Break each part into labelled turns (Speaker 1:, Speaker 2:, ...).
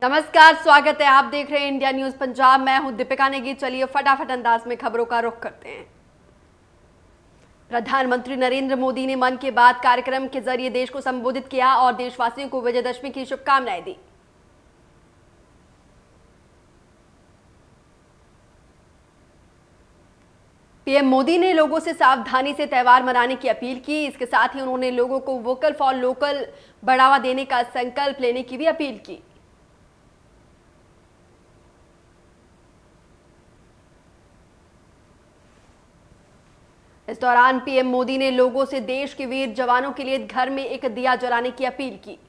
Speaker 1: नमस्कार, स्वागत है। आप देख रहे हैं इंडिया न्यूज पंजाब। मैं हूं दीपिका नेगी। चलिए फटाफट अंदाज में खबरों का रुख करते हैं। प्रधानमंत्री नरेंद्र मोदी ने मन की बात कार्यक्रम के जरिए देश को संबोधित किया और देशवासियों को विजयदशमी की शुभकामनाएं दी। पीएम मोदी ने लोगों से सावधानी से त्योहार मनाने की अपील की। इसके साथ ही उन्होंने लोगों को वोकल फॉर लोकल बढ़ावा देने का संकल्प लेने की भी अपील की। इस दौरान पीएम मोदी ने लोगों से देश के वीर जवानों के लिए घर में एक दिया जलाने की अपील की।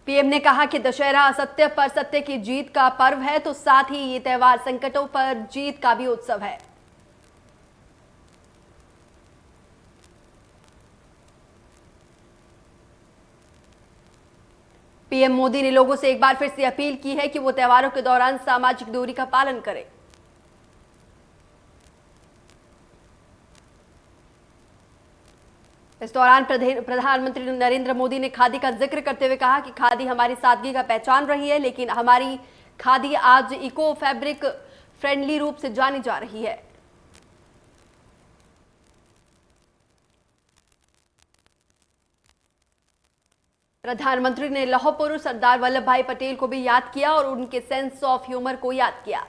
Speaker 1: पीएम ने कहा कि दशहरा असत्य पर सत्य की जीत का पर्व है, तो साथ ही ये त्योहार संकटों पर जीत का भी उत्सव है। पीएम मोदी ने लोगों से एक बार फिर से अपील की है कि वो त्योहारों के दौरान सामाजिक दूरी का पालन करें। इस दौरान प्रधानमंत्री नरेंद्र मोदी ने खादी का जिक्र करते हुए कहा कि खादी हमारी सादगी का पहचान रही है, लेकिन हमारी खादी आज इको फैब्रिक फ्रेंडली रूप से जानी जा रही है। प्रधानमंत्री ने लौह पुरुष सरदार वल्लभ भाई पटेल को भी याद किया और उनके सेंस ऑफ ह्यूमर को याद किया।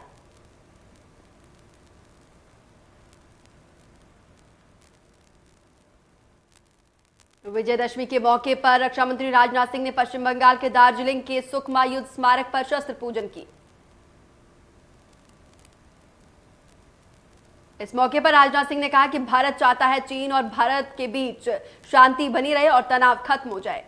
Speaker 1: विजयदशमी के मौके पर रक्षा मंत्री राजनाथ सिंह ने पश्चिम बंगाल के दार्जिलिंग के सुकमा युद्ध स्मारक पर शस्त्र पूजन की। इस मौके पर राजनाथ सिंह ने कहा कि भारत चाहता है चीन और भारत के बीच शांति बनी रहे और तनाव खत्म हो जाए।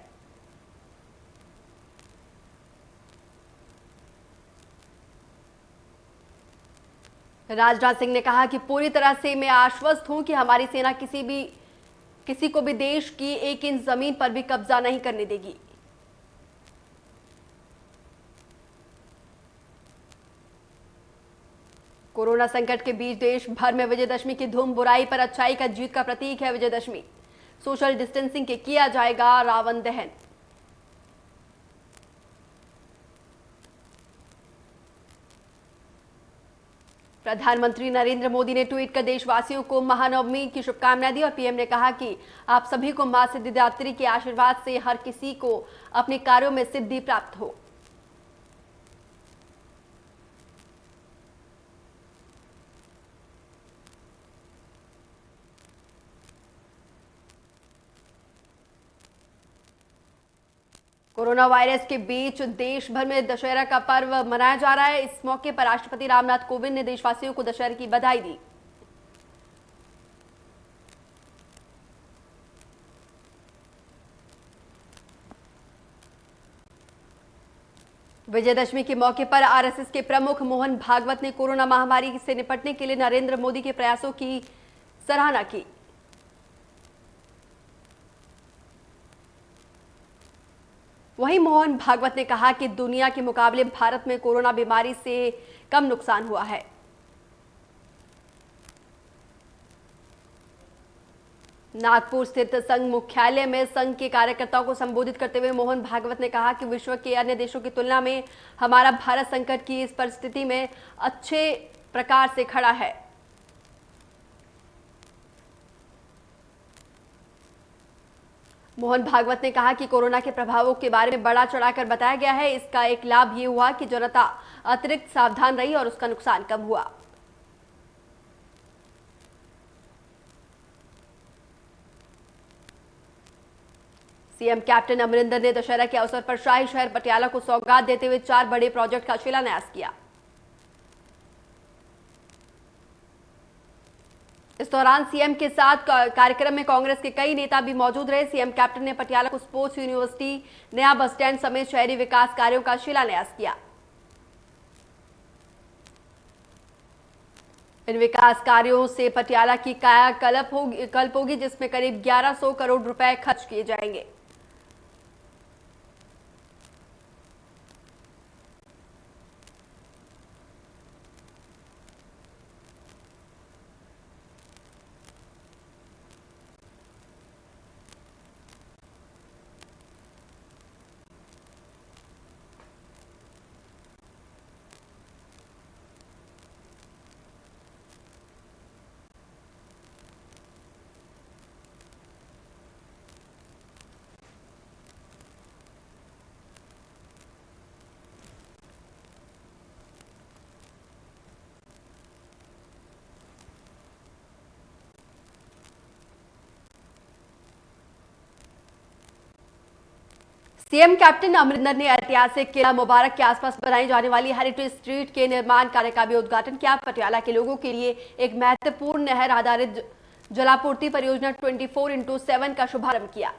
Speaker 1: राजनाथ सिंह ने कहा कि पूरी तरह से मैं आश्वस्त हूं कि हमारी सेना किसी को भी देश की एक इंच जमीन पर भी कब्जा नहीं करने देगी। कोरोना संकट के बीच देश भर में विजयदशमी की धूम। बुराई पर अच्छाई का जीत का प्रतीक है विजयदशमी। सोशल डिस्टेंसिंग के किया जाएगा रावण दहन। प्रधानमंत्री नरेंद्र मोदी ने ट्वीट कर देशवासियों को महानवमी की शुभकामनाएं दी और पीएम ने कहा कि आप सभी को मां सिद्धिदात्री के आशीर्वाद से हर किसी को अपने कार्यों में सिद्धि प्राप्त हो। कोरोना वायरस के बीच देश भर में दशहरा का पर्व मनाया जा रहा है। इस मौके पर राष्ट्रपति रामनाथ कोविंद ने देशवासियों को दशहरे की बधाई दी। विजयदशमी के मौके पर आरएसएस के प्रमुख मोहन भागवत ने कोरोना महामारी से निपटने के लिए नरेंद्र मोदी के प्रयासों की सराहना की। वहीं मोहन भागवत ने कहा कि दुनिया के मुकाबले भारत में कोरोना बीमारी से कम नुकसान हुआ है। नागपुर स्थित संघ मुख्यालय में संघ के कार्यकर्ताओं को संबोधित करते हुए मोहन भागवत ने कहा कि विश्व के अन्य देशों की तुलना में हमारा भारत संकट की इस परिस्थिति में अच्छे प्रकार से खड़ा है। मोहन भागवत ने कहा कि कोरोना के प्रभावों के बारे में बढ़ा चढ़ाकर बताया गया है। इसका एक लाभ ये हुआ कि जनता अतिरिक्त सावधान रही और उसका नुकसान कम हुआ। सीएम कैप्टन अमरिंदर ने दशहरा के अवसर पर शाही शहर पटियाला को सौगात देते हुए 4 बड़े प्रोजेक्ट का शिलान्यास किया। इस दौरान सीएम के साथ कार्यक्रम में कांग्रेस के कई नेता भी मौजूद रहे। सीएम कैप्टन ने पटियाला को स्पोर्ट्स यूनिवर्सिटी, नया बस स्टैंड समेत शहरी विकास कार्यों का शिलान्यास किया। इन विकास कार्यों से पटियाला की कायाकल्प होगी, जिसमें करीब 1100 करोड़ रुपए खर्च किए जाएंगे। सीएम कैप्टन अमरिंदर ने ऐतिहासिक किला मुबारक के आसपास बनाई जाने वाली हेरिटेज स्ट्रीट के निर्माण कार्य का भी उद्घाटन किया। पटियाला के लोगों के लिए एक महत्वपूर्ण नहर आधारित जलापूर्ति परियोजना 24x7 का शुभारंभ किया।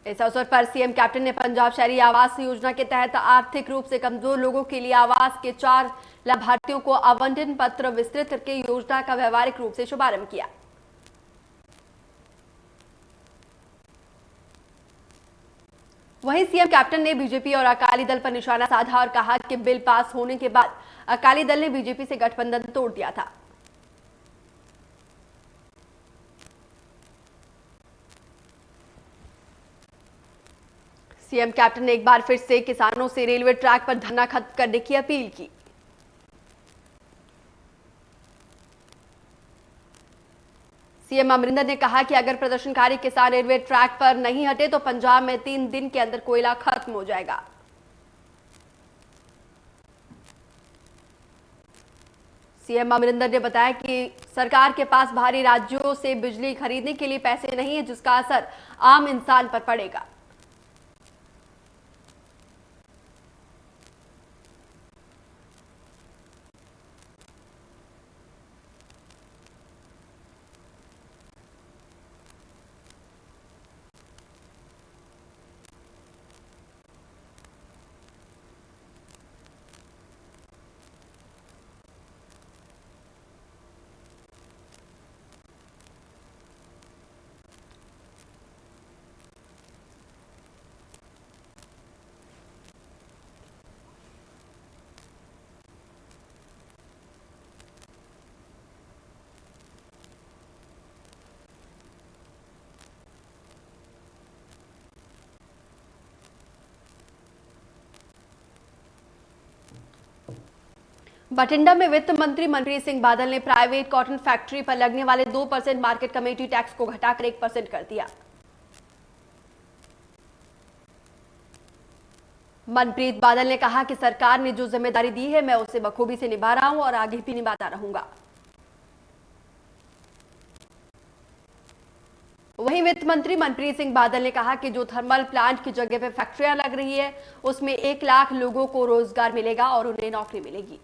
Speaker 1: इस अवसर पर सीएम कैप्टन ने पंजाब शहरी आवास योजना के तहत आर्थिक रूप से कमजोर लोगों के लिए आवास के 4 लाभार्थियों को आवंटन पत्र विस्तृत करके योजना का व्यवहारिक रूप से शुभारंभ किया। वहीं सीएम कैप्टन ने बीजेपी और अकाली दल पर निशाना साधा और कहा कि बिल पास होने के बाद अकाली दल ने बीजेपी से गठबंधन तोड़ दिया था। सीएम कैप्टन ने एक बार फिर से किसानों से रेलवे ट्रैक पर धरना खत्म करने की अपील की। सीएम अमरिंदर ने कहा कि अगर प्रदर्शनकारी किसान रेलवे ट्रैक पर नहीं हटे तो पंजाब में 3 दिन के अंदर कोयला खत्म हो जाएगा। सीएम अमरिंदर ने बताया कि सरकार के पास बाहरी राज्यों से बिजली खरीदने के लिए पैसे नहीं है, जिसका असर आम इंसान पर पड़ेगा। बठिंडा में वित्त मंत्री मनप्रीत सिंह बादल ने प्राइवेट कॉटन फैक्ट्री पर लगने वाले 2% मार्केट कमेटी टैक्स को घटाकर 1% कर दिया। मनप्रीत बादल ने कहा कि सरकार ने जो जिम्मेदारी दी है मैं उसे बखूबी से निभा रहा हूं और आगे भी निभाता रहूंगा। वहीं वित्त मंत्री मनप्रीत सिंह बादल ने कहा कि जो थर्मल प्लांट की जगह पर फैक्ट्रियां लग रही है उसमें 1 लाख लोगों को रोजगार मिलेगा और उन्हें नौकरी मिलेगी।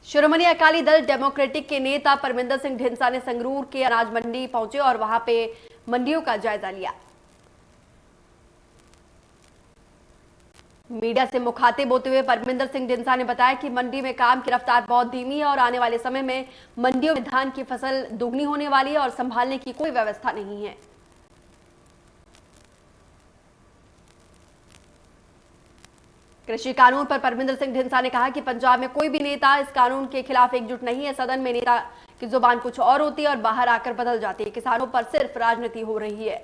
Speaker 1: शिरोमणि अकाली दल डेमोक्रेटिक के नेता परमिंदर सिंह ढींसा ने संगरूर के अनाज मंडी पहुंचे और वहां पे मंडियों का जायजा लिया। मीडिया से मुखातिब होते हुए परमिंदर सिंह ढींसा ने बताया कि मंडी में काम की रफ्तार बहुत धीमी है और आने वाले समय में मंडियों में धान की फसल दुगनी होने वाली है और संभालने की कोई व्यवस्था नहीं है। कृषि कानून पर परमिंदर सिंह ढींसा ने कहा कि पंजाब में कोई भी नेता इस कानून के खिलाफ एकजुट नहीं है। सदन में नेता की जुबान कुछ और होती है और बाहर आकर बदल जाती है। किसानों पर सिर्फ राजनीति हो रही है।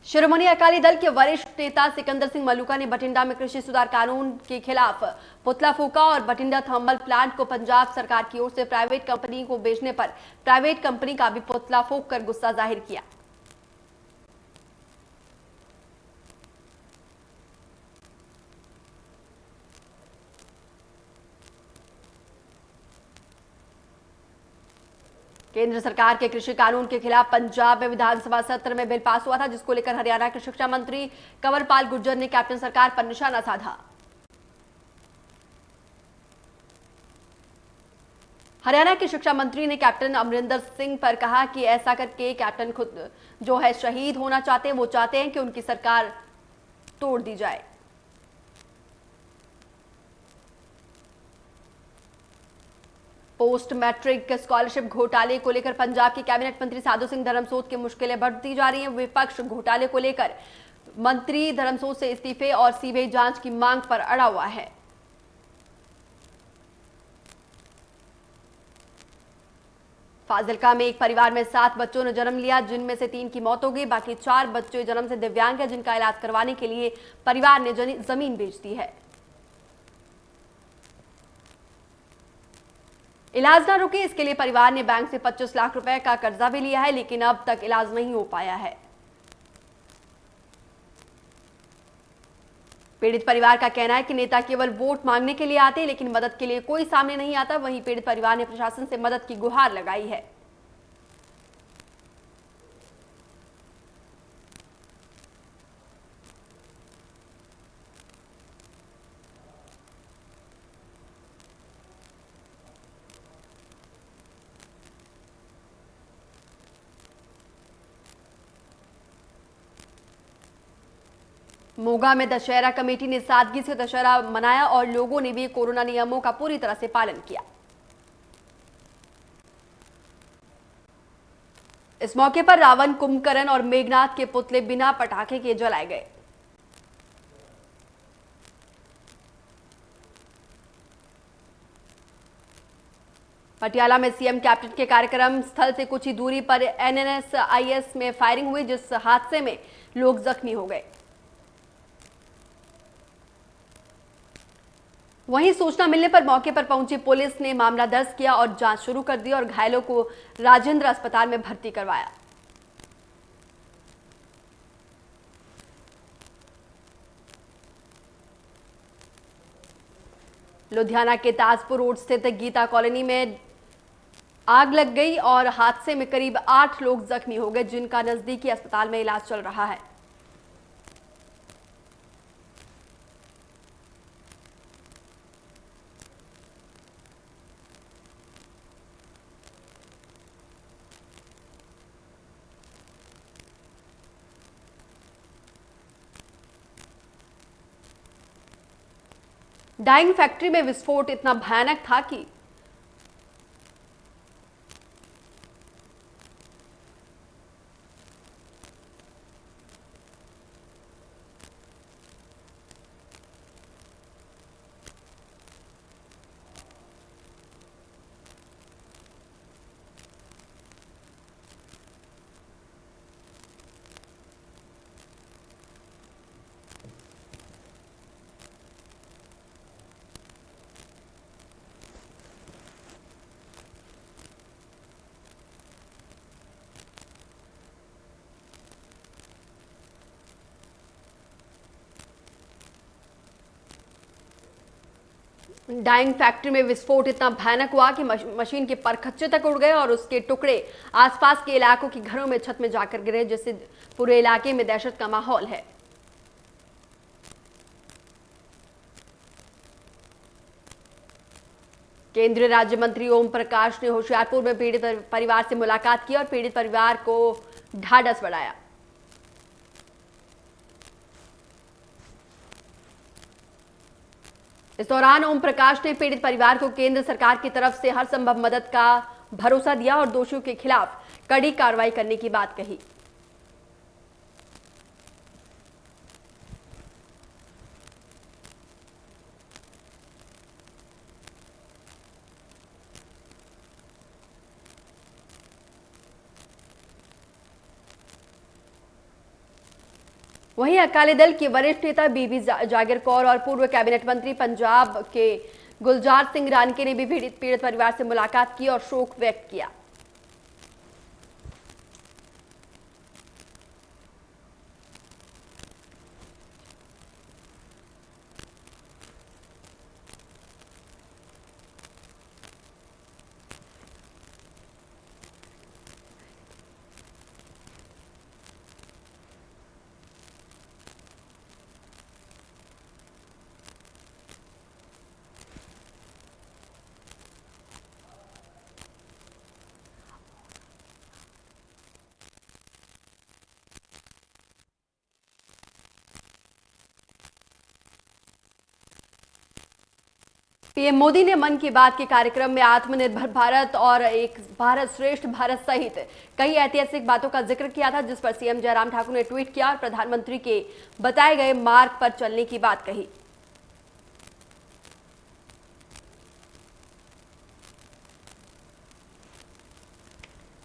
Speaker 1: शिरोमणि अकाली दल के वरिष्ठ नेता सिकंदर सिंह मलूका ने बठिंडा में कृषि सुधार कानून के खिलाफ पुतला फूंका और बठिंडा थर्मल प्लांट को पंजाब सरकार की ओर से प्राइवेट कंपनी को बेचने पर प्राइवेट कंपनी का भी पुतला फूंक कर गुस्सा जाहिर किया। केंद्र सरकार के कृषि कानून के खिलाफ पंजाब में विधानसभा सत्र में बिल पास हुआ था, जिसको लेकर हरियाणा के शिक्षा मंत्री कंवरपाल गुर्जर ने कैप्टन सरकार पर निशाना साधा। हरियाणा के शिक्षा मंत्री ने कैप्टन अमरिंदर सिंह पर कहा कि ऐसा करके कैप्टन खुद जो है शहीद होना चाहते हैं, वो चाहते हैं कि उनकी सरकार तोड़ दी जाए। पोस्ट मैट्रिक स्कॉलरशिप घोटाले को लेकर पंजाब के कैबिनेट मंत्री साधु सिंह धर्मसोत की मुश्किलें बढ़ती जा रही हैं। विपक्ष घोटाले को लेकर मंत्री धर्मसोत से इस्तीफे और सीबीआई जांच की मांग पर अड़ा हुआ है। फाजिल्का में एक परिवार में 7 बच्चों ने जन्म लिया, जिनमें से 3 की मौत हो गई। बाकी 4 बच्चे जन्म से दिव्यांग हैं, जिनका इलाज करवाने के लिए परिवार ने जमीन बेच दी है। इलाज ना रुके, इसके लिए परिवार ने बैंक से 25 लाख रुपए का कर्जा भी लिया है, लेकिन अब तक इलाज नहीं हो पाया है। पीड़ित परिवार का कहना है कि नेता केवल वोट मांगने के लिए आते हैं, लेकिन मदद के लिए कोई सामने नहीं आता। वहीं पीड़ित परिवार ने प्रशासन से मदद की गुहार लगाई है। मोगा में दशहरा कमेटी ने सादगी से दशहरा मनाया और लोगों ने भी कोरोना नियमों का पूरी तरह से पालन किया। इस मौके पर रावण, कुंभकर्ण और मेघनाथ के पुतले बिना पटाखे के जलाए गए। पटियाला में सीएम कैप्टन के कार्यक्रम स्थल से कुछ ही दूरी पर एनएसआईएस में फायरिंग हुई, जिस हादसे में लोग जख्मी हो गए। वहीं सूचना मिलने पर मौके पर पहुंची पुलिस ने मामला दर्ज किया और जांच शुरू कर दी और घायलों को राजेंद्र अस्पताल में भर्ती करवाया। लुधियाना के ताजपुर रोड स्थित गीता कॉलोनी में आग लग गई और हादसे में करीब 8 लोग जख्मी हो गए, जिनका नजदीकी अस्पताल में इलाज चल रहा है। डाइंग फैक्ट्री में विस्फोट इतना भयानक था कि डाइंग फैक्ट्री में विस्फोट इतना भयानक हुआ कि मशीन के परखच्चे तक उड़ गए और उसके टुकड़े आसपास के इलाकों के घरों में छत में जाकर गिरे, जिससे पूरे इलाके में दहशत का माहौल है। केंद्रीय राज्य मंत्री ओम प्रकाश ने होशियारपुर में पीड़ित परिवार से मुलाकात की और पीड़ित परिवार को ढाढ़स बढ़ाया। इस दौरान ओम प्रकाश ने पीड़ित परिवार को केंद्र सरकार की तरफ से हर संभव मदद का भरोसा दिया और दोषियों के खिलाफ कड़ी कार्रवाई करने की बात कही। वहीं अकाली दल के वरिष्ठ नेता बीबी जागीर कौर और पूर्व कैबिनेट मंत्री पंजाब के गुलजार सिंह रानके ने भी पीड़ित परिवार से मुलाकात की और शोक व्यक्त किया। पीएम मोदी ने मन की बात के कार्यक्रम में आत्मनिर्भर भारत और एक भारत श्रेष्ठ भारत सहित कई ऐतिहासिक बातों का जिक्र किया था, जिस पर सीएम जयराम ठाकुर ने ट्वीट किया और प्रधानमंत्री के बताए गए मार्ग पर चलने की बात कही।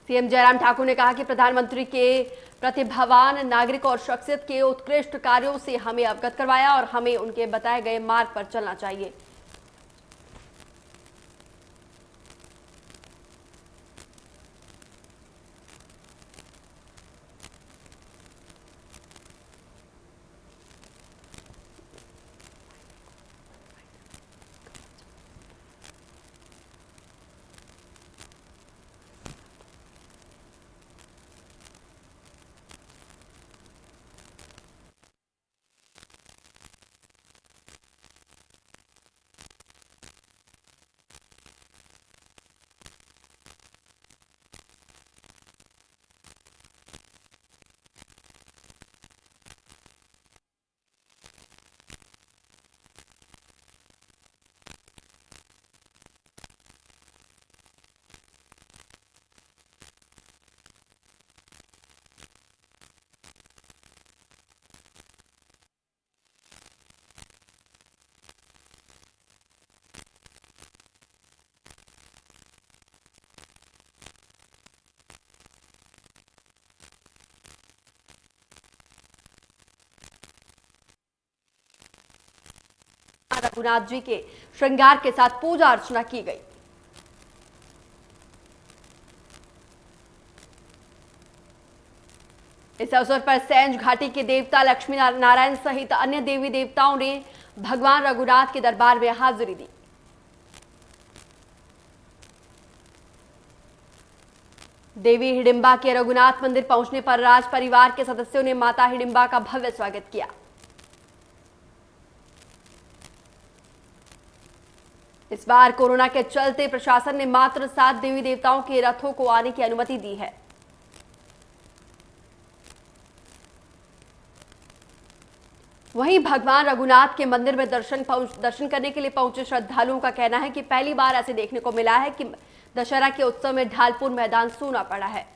Speaker 1: सीएम जयराम ठाकुर ने कहा कि प्रधानमंत्री के प्रतिभावान नागरिक और शख्सियत के उत्कृष्ट कार्यों से हमें अवगत करवाया और हमें उनके बताए गए मार्ग पर चलना चाहिए। रघुनाथ जी के श्रृंगार के साथ पूजा अर्चना की गई। इस अवसर पर सैंज घाटी के देवता लक्ष्मी नारायण सहित अन्य देवी देवताओं ने भगवान रघुनाथ के दरबार में हाजिरी दी। देवी हिडिंबा के रघुनाथ मंदिर पहुंचने पर राज परिवार के सदस्यों ने माता हिडिंबा का भव्य स्वागत किया। इस बार कोरोना के चलते प्रशासन ने मात्र 7 देवी देवताओं के रथों को आने की अनुमति दी है। वहीं भगवान रघुनाथ के मंदिर में दर्शन करने के लिए पहुंचे श्रद्धालुओं का कहना है कि पहली बार ऐसे देखने को मिला है कि दशहरा के उत्सव में ढालपुर मैदान सूना पड़ा है।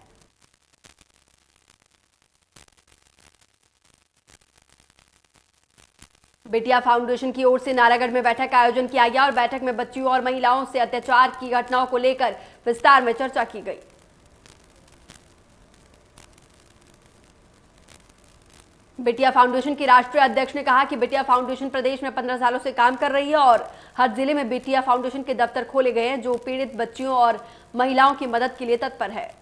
Speaker 1: बिटिया फाउंडेशन की ओर से नारायणगढ़ में बैठक का आयोजन किया गया और बैठक में बच्चियों और महिलाओं से अत्याचार की घटनाओं को लेकर विस्तार में चर्चा की गई। बिटिया फाउंडेशन की राष्ट्रीय अध्यक्ष ने कहा कि बिटिया फाउंडेशन प्रदेश में 15 सालों से काम कर रही है और हर जिले में बिटिया फाउंडेशन के दफ्तर खोले गए हैं जो पीड़ित बच्चियों और महिलाओं की मदद के लिए तत्पर है।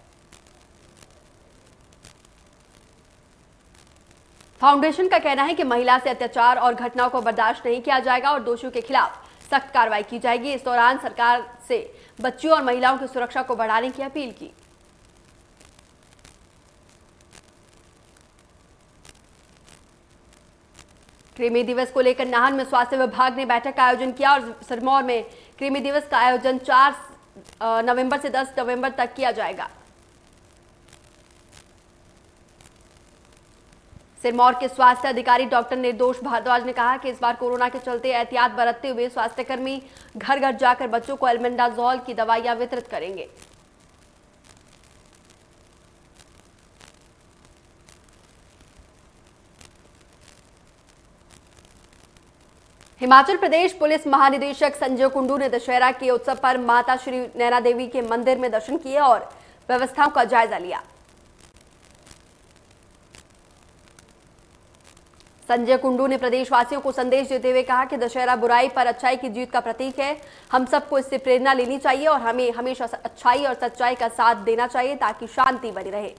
Speaker 1: फाउंडेशन का कहना है कि महिला से अत्याचार और घटनाओं को बर्दाश्त नहीं किया जाएगा और दोषियों के खिलाफ सख्त कार्रवाई की जाएगी। इस दौरान सरकार से बच्चियों और महिलाओं की सुरक्षा को बढ़ाने की अपील की। कृमि दिवस को लेकर नाहन में स्वास्थ्य विभाग ने बैठक का आयोजन किया और सिरमौर में कृमि दिवस का आयोजन 4 नवंबर से 10 नवंबर तक किया जाएगा। सिरमौर के स्वास्थ्य अधिकारी डॉक्टर निर्दोष भारद्वाज ने कहा कि इस बार कोरोना के चलते एहतियात बरतते हुए स्वास्थ्यकर्मी घर घर जाकर बच्चों को एल्बेंडाजोल की दवाइयां वितरित करेंगे। हिमाचल प्रदेश पुलिस महानिदेशक संजय कुंडू ने दशहरा के उत्सव पर माता श्री नैना देवी के मंदिर में दर्शन किए और व्यवस्थाओं का जायजा लिया। संजय कुंडू ने प्रदेशवासियों को संदेश देते हुए कहा कि दशहरा बुराई पर अच्छाई की जीत का प्रतीक है। हम सबको इससे प्रेरणा लेनी चाहिए और हमें हमेशा अच्छाई और सच्चाई का साथ देना चाहिए ताकि शांति बनी रहे।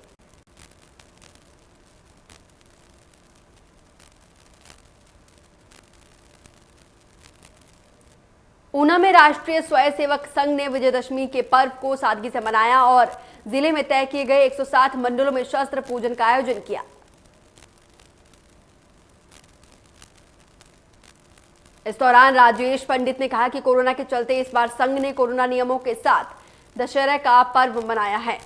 Speaker 1: ऊना में राष्ट्रीय स्वयंसेवक संघ ने विजयदशमी के पर्व को सादगी से मनाया और जिले में तय किए गए 160 मंडलों में शस्त्र पूजन का आयोजन किया। इस दौरान राजेश पंडित ने कहा कि कोरोना के चलते इस बार संघ ने कोरोना नियमों के साथ दशहरा का पर्व मनाया है।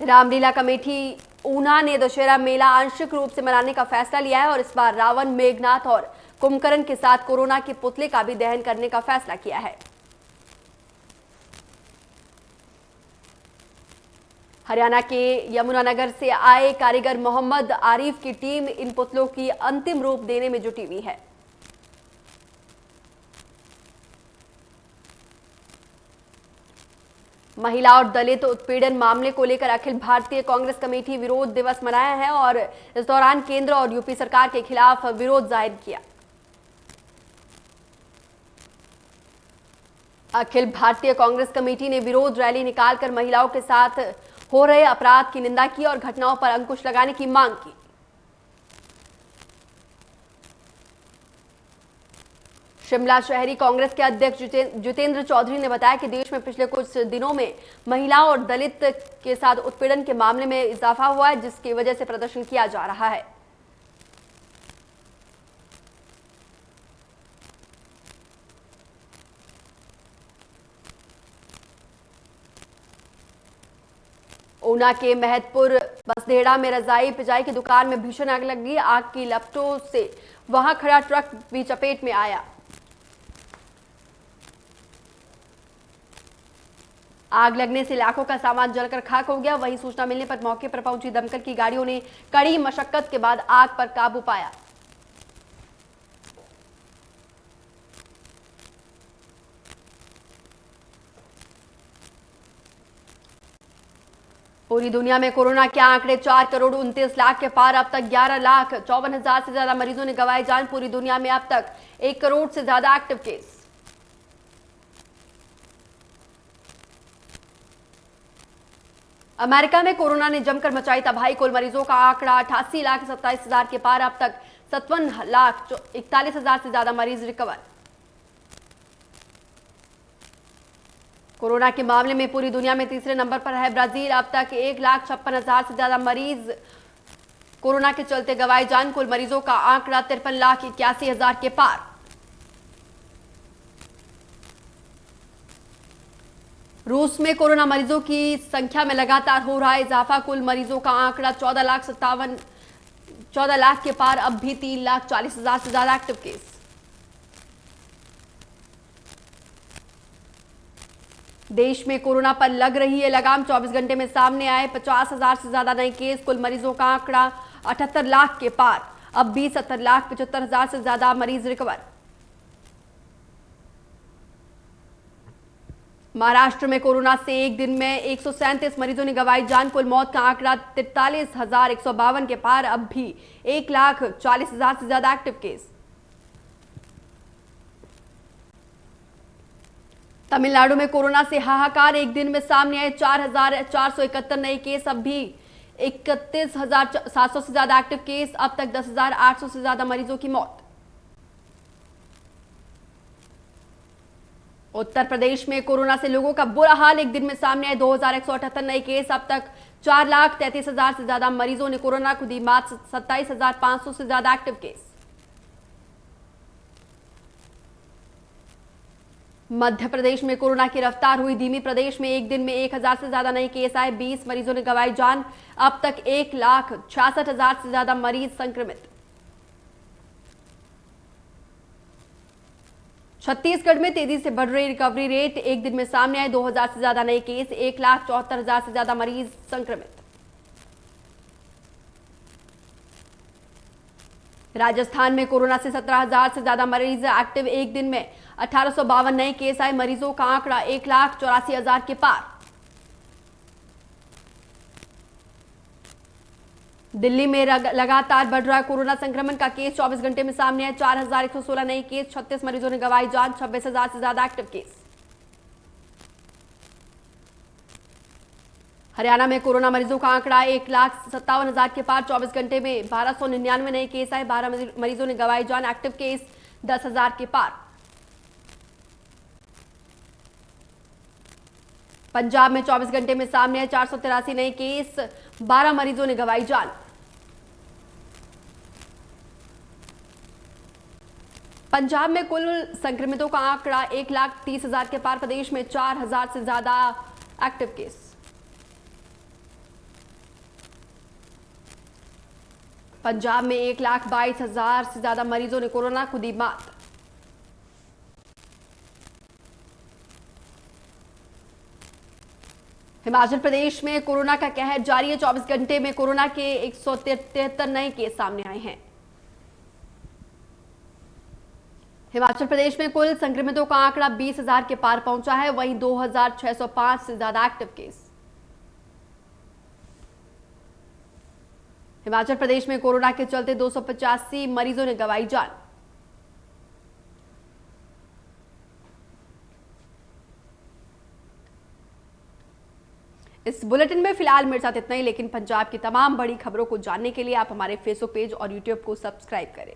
Speaker 1: रामलीला कमेटी ऊना ने दशहरा मेला आंशिक रूप से मनाने का फैसला लिया है और इस बार रावण, मेघनाथ और कुंभकर्ण के साथ कोरोना के पुतले का भी दहन करने का फैसला किया है। हरियाणा के यमुनानगर से आए कारीगर मोहम्मद आरिफ की टीम इन पुतलों की अंतिम रूप देने में जुटी हुई है। महिला और दलित उत्पीड़न मामले को लेकर अखिल भारतीय कांग्रेस कमेटी विरोध दिवस मनाया है और इस दौरान केंद्र और यूपी सरकार के खिलाफ विरोध जाहिर किया। अखिल भारतीय कांग्रेस कमेटी ने विरोध रैली निकालकर महिलाओं के साथ हो रहे अपराध की निंदा की और घटनाओं पर अंकुश लगाने की मांग की। शिमला शहरी कांग्रेस के अध्यक्ष जितेंद्र चौधरी ने बताया कि देश में पिछले कुछ दिनों में महिलाओं और दलित के साथ उत्पीड़न के मामले में इजाफा हुआ है, जिसकी वजह से प्रदर्शन किया जा रहा है। ऊना के महतपुर बसदेड़ा में रजाई पिजाई की दुकान में भीषण आग लगी। आग की लपटों से वहां खड़ा ट्रक भी चपेट में आया। आग लगने से लाखों का सामान जलकर खाक हो गया। वहीं सूचना मिलने पर मौके पर पहुंची दमकल की गाड़ियों ने कड़ी मशक्कत के बाद आग पर काबू पाया। पूरी दुनिया में कोरोना के आंकड़े 4,29,00,000 के पार। अब तक 11,54,000 से ज्यादा मरीजों ने गंवाई जान। पूरी दुनिया में अब तक 1 करोड़ से ज्यादा एक्टिव केस। अमेरिका में कोरोना ने जमकर मचाई तबाही। कुल मरीजों का आंकड़ा 88,27,000 के पार। अब तक 57,41,000 से ज्यादा मरीज रिकवर। कोरोना के मामले में पूरी दुनिया में तीसरे नंबर पर है ब्राजील। अब तक 1,56,000 से ज्यादा मरीज कोरोना के चलते गंवाई जान। कुल मरीजों का आंकड़ा 53,81,000 के पार। रूस में कोरोना मरीजों की संख्या में लगातार हो रहा है इजाफा। कुल मरीजों का आंकड़ा 14 लाख के पार। अब भी 3,40,000 से ज्यादा एक्टिव केस। देश में कोरोना पर लग रही है लगाम। 24 घंटे में सामने आए 50,000 से ज्यादा नए केस। कुल मरीजों का आंकड़ा 78 लाख के पार। अब भी 70,75,000 से ज्यादा मरीज रिकवर। महाराष्ट्र में कोरोना से एक दिन में 137 मरीजों ने गंवाई जान। कुल मौत का आंकड़ा 43,152 के पार। अब भी 1,40,000 से ज्यादा एक्टिव केस। तमिलनाडु में कोरोना से हाहाकार। एक दिन में सामने आए 4,471 नए केस। अब भी 31,700 से ज्यादा एक्टिव केस। अब तक 10,800 से ज्यादा मरीजों की मौत। उत्तर प्रदेश में कोरोना से लोगों का बुरा हाल। एक दिन में सामने आए 2,178 नए केस। अब तक 4,33,000 से ज्यादा मरीजों ने कोरोना को दी मात। 27,500 से ज्यादा एक्टिव केस। मध्य प्रदेश में कोरोना की रफ्तार हुई धीमी। प्रदेश में एक दिन में 1,000 से ज्यादा नए केस आए। 20 मरीजों ने गंवाई जान। अब तक 1,66,000 से ज्यादा मरीज संक्रमित। छत्तीसगढ़ में तेजी से बढ़ रही रिकवरी रेट। एक दिन में सामने आए 2,000 से ज्यादा नए केस। 1,74,000 से ज्यादा मरीज संक्रमित। राजस्थान में कोरोना से 17,000 से ज्यादा मरीज एक्टिव। एक दिन में 1,852 नए केस आए। मरीजों का आंकड़ा 1,84,000 के पार। दिल्ली में लगातार बढ़ रहा कोरोना संक्रमण का केस। 24 घंटे में सामने आए 4,116 नए केस। 36 मरीजों ने गंवाई जान। 26,000 से ज्यादा एक्टिव केस। हरियाणा में कोरोना मरीजों का आंकड़ा 1,57,000 के पार। 24 घंटे में 1,299 नए केस आए। 12 मरीजों ने गंवाई जान। एक्टिव केस 10,000 के पार। पंजाब में 24 घंटे में सामने आए 483 नए केस। 12 मरीजों ने गंवाई जान। पंजाब में कुल संक्रमितों का आंकड़ा 1,30,000 के पार। प्रदेश में 4,000 से ज्यादा एक्टिव केस। पंजाब में 1,22,000 से ज्यादा मरीजों ने कोरोना को दी मात। हिमाचल प्रदेश में कोरोना का कहर जारी है। 24 घंटे में कोरोना के 173 नए केस सामने आए हैं। हिमाचल प्रदेश में कुल संक्रमितों का आंकड़ा 20,000 के पार पहुंचा है, वहीं 2,605 से ज्यादा एक्टिव केस। हिमाचल प्रदेश में कोरोना के चलते 285 मरीजों ने गंवाई जान। इस बुलेटिन में फिलहाल मेरे साथ इतना ही, लेकिन पंजाब की तमाम बड़ी खबरों को जानने के लिए आप हमारे फेसबुक पेज और यूट्यूब को सब्सक्राइब करें।